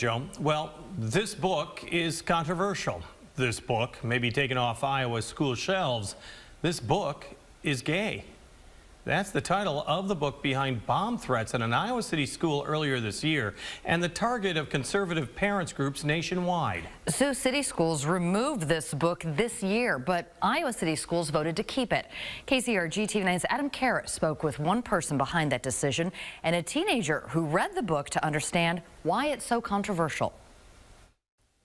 Joe, well, this book is controversial. This book may be taken off Iowa school shelves. This book is gay. That's the title of the book behind bomb threats at an Iowa City school earlier this year and the target of conservative parents groups nationwide. Sioux City Schools removed this book this year, but Iowa City Schools voted to keep it. KCRG TV9's Adam Karras spoke with one person behind that decision and a teenager who read the book to understand why it's so controversial.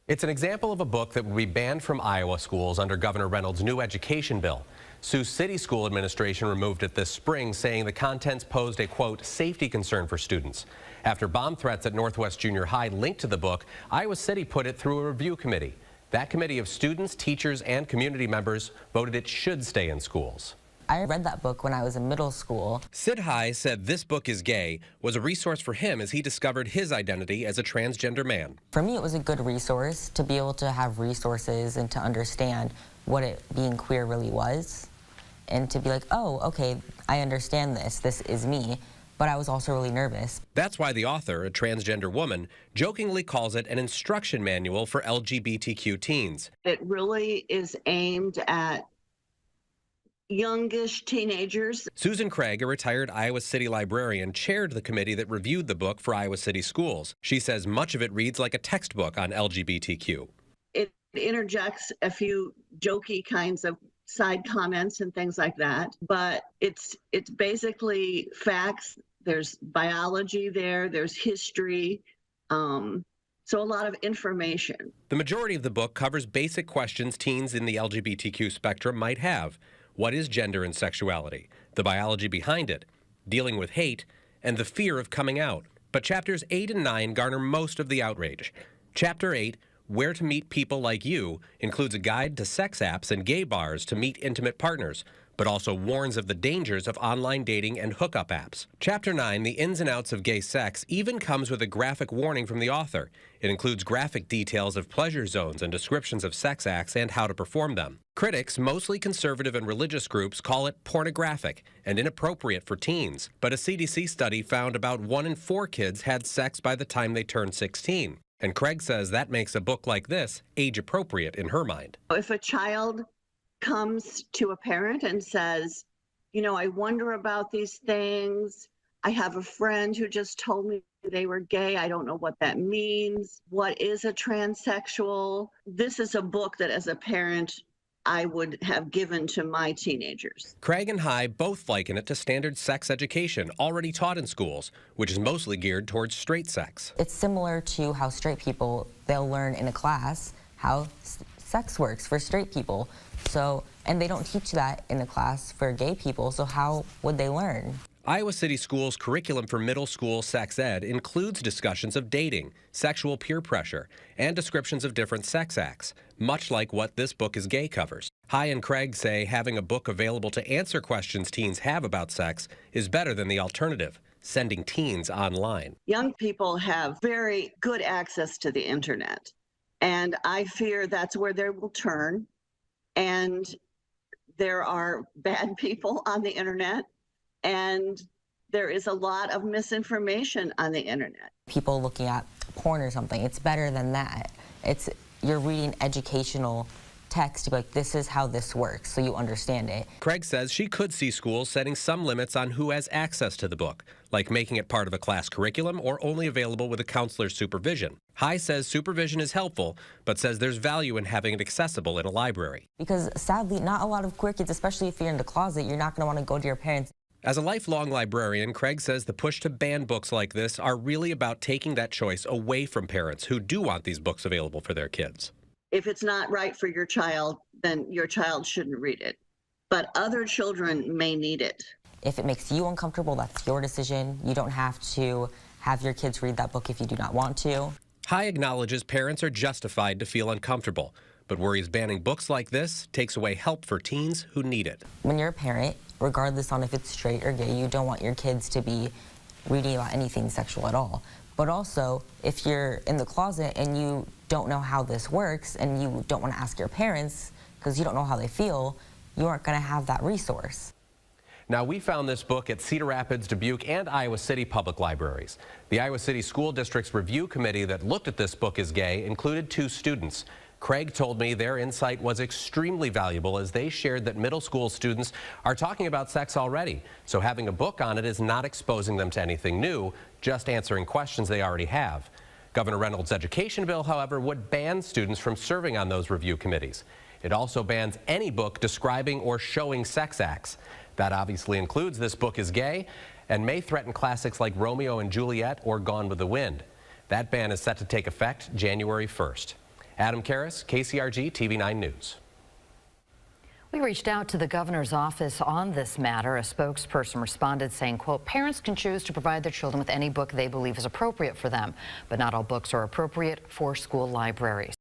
It's an example of a book that would be banned from Iowa schools under Governor Reynolds' new education bill. Sioux City School Administration removed it this spring, saying the contents posed a, quote, safety concern for students. After bomb threats at Northwest Junior High linked to the book, Iowa City put it through a review committee. That committee of students, teachers, and community members voted it should stay in schools. I read that book when I was in middle school. Sid High said This Book is Gay was a resource for him as he discovered his identity as a transgender man. For me, it was a good resource to be able to have resources and to understand what being queer really was. And to be like, oh, okay, I understand this. This is me. But I was also really nervous. That's why the author, a transgender woman, jokingly calls it an instruction manual for LGBTQ teens. It really is aimed at youngish teenagers. Susan Craig, a retired Iowa City librarian, chaired the committee that reviewed the book for Iowa City schools. She says much of it reads like a textbook on LGBTQ. It interjects a few jokey kinds of side comments and things like that, but it's basically facts. There's biology there's history, so a lot of information. The majority of the book covers basic questions teens in the LGBTQ spectrum might have. What is gender and sexuality? The biology behind it, dealing with hate, and the fear of coming out. But chapters 8 and 9 garner most of the outrage. Chapter 8, Where to Meet People Like You, includes a guide to sex apps and gay bars to meet intimate partners, but also warns of the dangers of online dating and hookup apps. Chapter 9, The Ins and Outs of Gay Sex, even comes with a graphic warning from the author. It includes graphic details of pleasure zones and descriptions of sex acts and how to perform them. Critics, mostly conservative and religious groups, call it pornographic and inappropriate for teens. But a CDC study found about 1 in 4 kids had sex by the time they turned 16. And Craig says that makes a book like this age-appropriate in her mind. If a child comes to a parent and says, you know, I wonder about these things. I have a friend who just told me they were gay. I don't know what that means. What is a transsexual? This is a book that as a parent, I would have given to my teenagers. Craig and High both liken it to standard sex education already taught in schools, which is mostly geared towards straight sex. It's similar to how straight people, they'll learn in a class how sex works for straight people. So, and they don't teach that in a class for gay people, so how would they learn? Iowa City Schools' curriculum for middle school sex ed includes discussions of dating, sexual peer pressure, and descriptions of different sex acts, much like what This Book is Gay covers. High and Craig say having a book available to answer questions teens have about sex is better than the alternative, sending teens online. Young people have very good access to the internet, and I fear that's where they will turn. And there are bad people on the internet, and there is a lot of misinformation on the internet. People looking at porn or something, it's better than that. You're reading educational text to be like, this is how this works, so you understand it. Craig says she could see schools setting some limits on who has access to the book, like making it part of a class curriculum or only available with a counselor's supervision. High says supervision is helpful, but says there's value in having it accessible in a library. Because sadly, not a lot of queer kids, especially if you're in the closet, you're not going to want to go to your parents. As a lifelong librarian, Craig says the push to ban books like this are really about taking that choice away from parents who do want these books available for their kids. If it's not right for your child, then your child shouldn't read it. But other children may need it. If it makes you uncomfortable, that's your decision. You don't have to have your kids read that book if you do not want to. High acknowledges parents are justified to feel uncomfortable, but worries banning books like this takes away help for teens who need it. When you're a parent, regardless on if it's straight or gay, you don't want your kids to be reading about anything sexual at all. But also, if you're in the closet and you don't know how this works and you don't want to ask your parents because you don't know how they feel, you aren't going to have that resource. Now, we found this book at Cedar Rapids, Dubuque, and Iowa City Public Libraries. The Iowa City School District's review committee that looked at this book as gay included 2 students. Craig told me their insight was extremely valuable as they shared that middle school students are talking about sex already. So having a book on it is not exposing them to anything new, just answering questions they already have. Governor Reynolds' education bill, however, would ban students from serving on those review committees. It also bans any book describing or showing sex acts. That obviously includes This Book is Gay and may threaten classics like Romeo and Juliet or Gone with the Wind. That ban is set to take effect January 1st. Adam Karras, KCRG TV9 News. We reached out to the governor's office on this matter. A spokesperson responded saying, quote, parents can choose to provide their children with any book they believe is appropriate for them, but not all books are appropriate for school libraries.